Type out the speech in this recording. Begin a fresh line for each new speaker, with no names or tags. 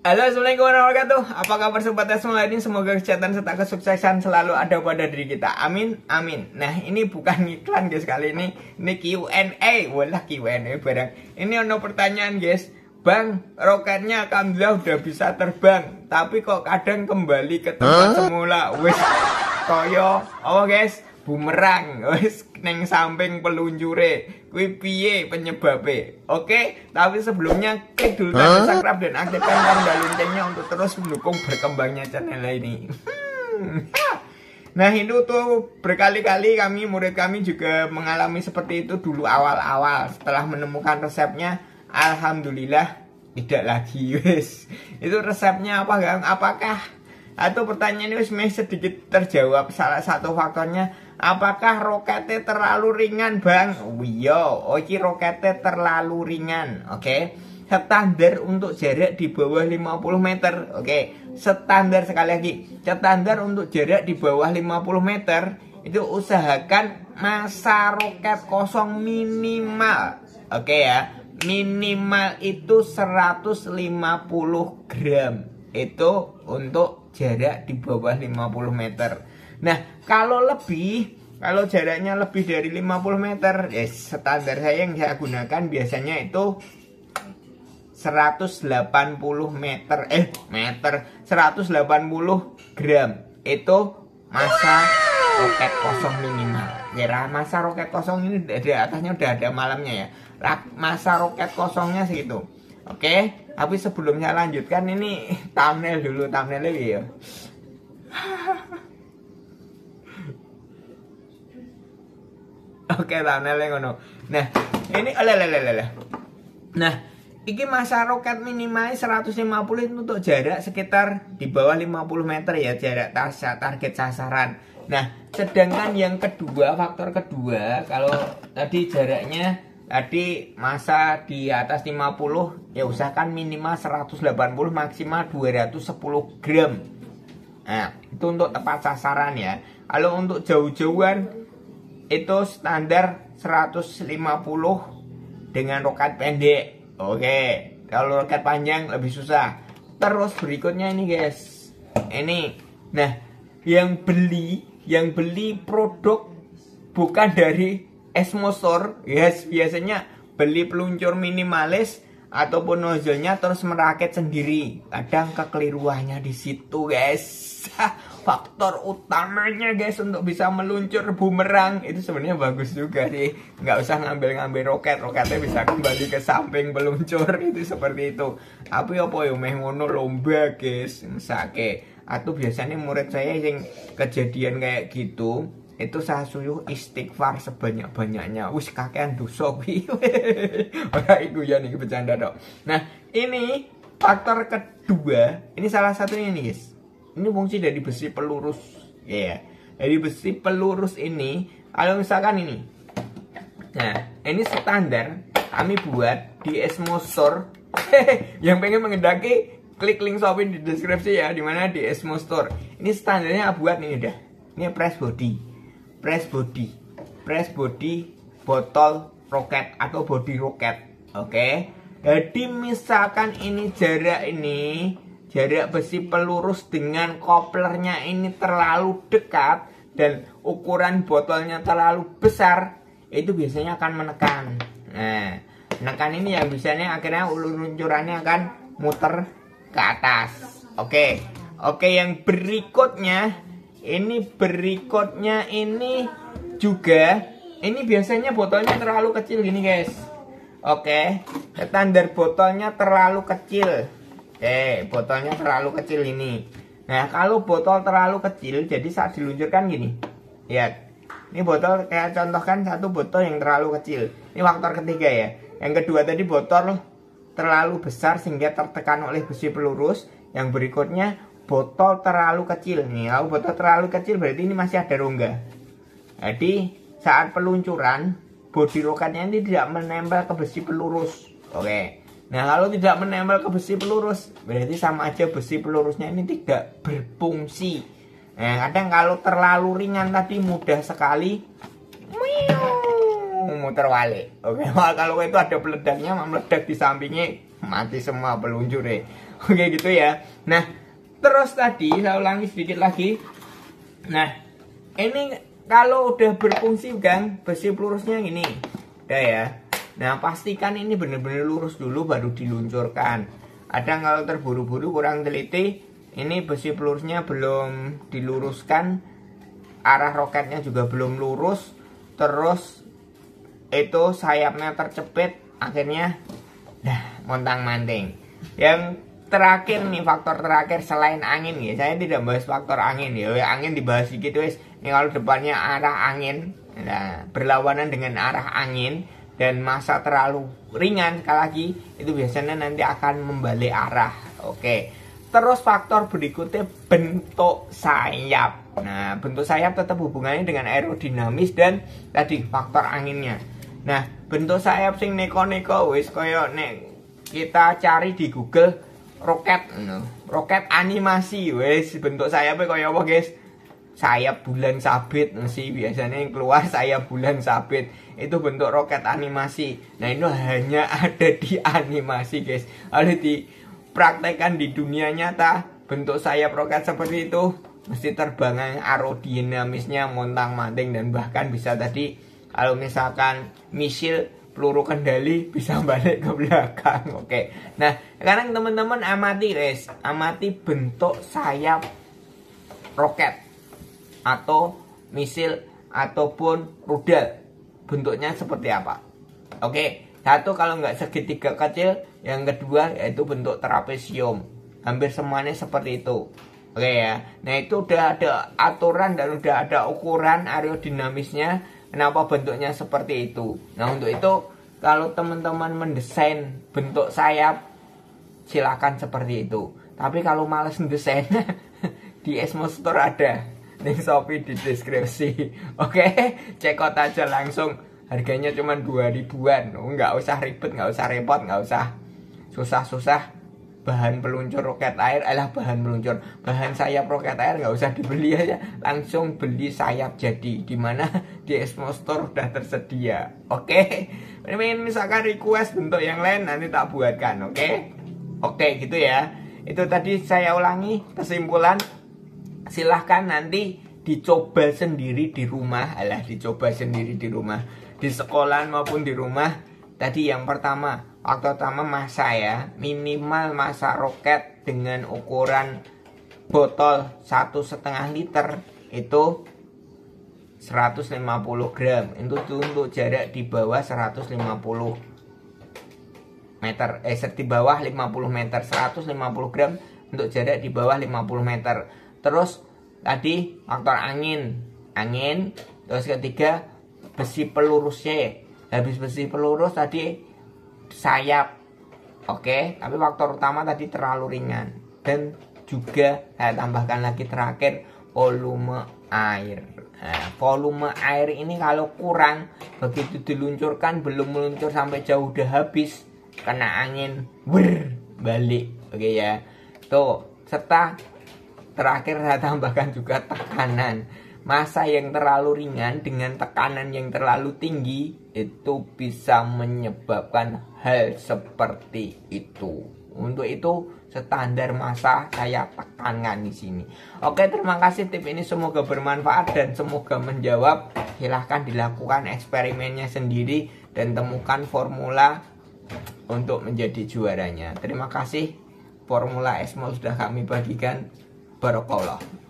Halo, assalamualaikum warahmatullahi wabarakatuh. Apa kabar sobat semua ini? Semoga kesehatan serta kesuksesan selalu ada pada diri kita. Amin, amin. Nah, ini bukan iklan guys kali ini Q&A. Walah Q&A barang. Ini ada pertanyaan guys. Bang, roketnya alhamdulillah udah bisa terbang, tapi kok kadang kembali ke tempat semula. Wes, koyo, oh guys, bumerang, wes neng samping peluncure. Kuwi piye penyebabe? Oke, tapi sebelumnya klik dulu tanda subscribe dan aktifkan tanda loncengnya untuk terus mendukung berkembangnya channel ini. Nah, itu tuh berkali-kali murid kami juga mengalami seperti itu dulu awal-awal. Setelah menemukan resepnya, alhamdulillah tidak lagi wes. Itu resepnya apa Gang? Apakah atau pertanyaan ini sedikit terjawab. Salah satu faktornya, apakah roketnya terlalu ringan Bang? Oke, roketnya terlalu ringan. Oke. Standar untuk jarak di bawah 50 meter. Oke. Standar sekali lagi. Standar untuk jarak di bawah 50 meter itu usahakan massa roket kosong minimal. Oke ya. Minimal itu 150 gram. Itu untuk jarak di bawah 50 meter. Nah, kalau jaraknya lebih dari 50 meter, standar saya yang saya gunakan biasanya itu 180 180 gram. Itu massa roket kosong minimal. Kira massa roket kosong ini di atasnya udah ada malamnya ya. Massa roket kosongnya segitu. Oke, tapi sebelum saya lanjutkan ini thumbnail dulu, thumbnailnya ya. Oke, thumbnailnya ngono. Nah, ini Nah, ini massa roket minimal 150 itu untuk jarak sekitar di bawah 50 meter ya, jarak target sasaran. Nah, sedangkan yang kedua, faktor kedua, kalau tadi jaraknya masa di atas 50, ya usahakan minimal 180 maksimal 210 gram. Nah, itu untuk tepat sasaran ya. Kalau untuk jauh-jauhan itu standar 150 dengan roket pendek. Oke, kalau roket panjang lebih susah. Terus berikutnya ini guys. Ini. Nah, yang beli produk bukan dari Esmosor, biasanya beli peluncur minimalis ataupun nozzle-nya terus merakit sendiri. Kadang kekeliruannya di situ, guys. Faktor utamanya, guys, untuk bisa meluncur bumerang itu sebenarnya bagus juga sih. Nggak usah ngambil roketnya bisa kembali ke samping peluncur itu seperti itu. Tapi apa ya meh ngono lomba, guys, mesake. Atau biasanya murid saya yang kejadian kayak gitu, itu saya suruh istighfar sebanyak-banyaknya. Wis kakean dosa kuwi. Ora iku ya niki bercanda dok. Nah, ini faktor kedua, ini salah satunya nih, guys. Ini fungsi dari besi pelurus. Ya. Dari besi pelurus ini, kalau misalkan ini. Nah, ini standar kami buat di Esmosor. Yang pengen mengendaki klik link Shopee di deskripsi ya, dimana di Esmosor. Ini standarnya buat ini udah. Ini press body botol roket atau body roket. Oke. Jadi misalkan ini jarak besi pelurus dengan koplernya ini terlalu dekat dan ukuran botolnya terlalu besar, itu biasanya akan menekan. Nah, menekan ini yang biasanya akhirnya luncurannya akan muter ke atas. Oke, yang berikutnya juga ini biasanya botolnya terlalu kecil gini guys. Oke, standar botolnya terlalu kecil. Botolnya terlalu kecil ini. Nah, kalau botol terlalu kecil, jadi saat diluncurkan gini. Lihat, ini botol kayak contohkan satu botol yang terlalu kecil. Ini faktor ketiga ya. Yang kedua tadi botol terlalu besar sehingga tertekan oleh besi pelurus. Yang berikutnya botol terlalu kecil nih. Kalau botol terlalu kecil berarti ini masih ada rongga. Jadi saat peluncuran bodi roketnya ini tidak menempel ke besi pelurus. Oke. Nah, kalau tidak menempel ke besi pelurus berarti sama aja besi pelurusnya ini tidak berfungsi. Nah, kadang kalau terlalu ringan tadi mudah sekali muter balik. Oke. Kalau itu ada peledaknya meledak di sampingnya, mati semua peluncurnya. Oke gitu ya. Nah terus tadi saya ulangi sedikit lagi. Nah ini kalau udah berfungsi gang, besi pelurusnya ini udah ya. Nah pastikan ini benar-benar lurus dulu baru diluncurkan. Ada kalau terburu-buru kurang teliti, ini besi pelurusnya belum diluruskan, arah roketnya juga belum lurus, terus itu sayapnya tercepit, akhirnya montang-manting. Yang terakhir nih, faktor terakhir selain angin ya, saya tidak bahas faktor angin ya, angin dibahas sedikit wes. Ini kalau depannya arah angin, nah, berlawanan dengan arah angin dan massa terlalu ringan, sekali lagi itu biasanya nanti akan membalik arah. Oke. Terus faktor berikutnya bentuk sayap. Nah, bentuk sayap tetap hubungannya dengan aerodinamis dan tadi faktor anginnya. Nah, bentuk sayap sing neko-neko wis koyo nek kita cari di Google roket, roket animasi wis bentuk sayapnya koyo apa guys? Sayap bulan sabit sih biasanya yang keluar, sayap bulan sabit itu bentuk roket animasi. Nah itu hanya ada di animasi guys. Kalau dipraktekkan di dunia nyata bentuk sayap roket seperti itu mesti terbang aerodinamisnya montang-manting, dan bahkan bisa tadi kalau misalkan misil peluru kendali bisa balik ke belakang. Oke. Nah sekarang teman-teman amati guys, amati bentuk sayap roket atau misil ataupun rudal, bentuknya seperti apa. Oke, satu kalau nggak segitiga kecil, yang kedua yaitu bentuk trapesium, hampir semuanya seperti itu. Oke ya, nah itu udah ada aturan dan udah ada ukuran aerodinamisnya kenapa bentuknya seperti itu. Nah untuk itu kalau teman-teman mendesain bentuk sayap silakan seperti itu, tapi kalau males mendesain di Esmo Store ada nih Shopee di deskripsi. Oke, check out aja langsung. Harganya cuma 2000-an. Nggak usah ribet, nggak usah repot, nggak usah susah-susah. Bahan peluncur roket air, bahan sayap roket air nggak usah dibeli aja, langsung beli sayap jadi. Dimana di Esmo Store udah tersedia. Oke, ini misalkan request bentuk yang lain nanti tak buatkan. Oke, gitu ya. Itu tadi saya ulangi kesimpulan. Silahkan nanti dicoba sendiri di rumah. Dicoba sendiri di rumah, di sekolah maupun di rumah. Tadi yang pertama, faktor utama massa ya, minimal massa roket dengan ukuran botol 1,5 liter itu 150 gram. Itu untuk jarak di bawah 150 meter, di bawah 50 meter, 150 gram untuk jarak di bawah 50 meter. Terus tadi faktor angin, terus ketiga besi pelurusnya. Habis besi pelurus tadi sayap. Oke, tapi faktor utama tadi terlalu ringan. Dan juga saya tambahkan lagi terakhir volume air. Nah, volume air ini kalau kurang, begitu diluncurkan belum meluncur sampai jauh udah habis, kena angin balik. Oke ya. Tuh, serta terakhir saya tambahkan juga tekanan. Massa yang terlalu ringan dengan tekanan yang terlalu tinggi itu bisa menyebabkan hal seperti itu. Untuk itu standar massa saya tekankan di sini. Oke, terima kasih, tip ini semoga bermanfaat dan semoga menjawab. Silahkan dilakukan eksperimennya sendiri dan temukan formula untuk menjadi juaranya. Terima kasih. Formula Esmo sudah kami bagikan. Barakallah.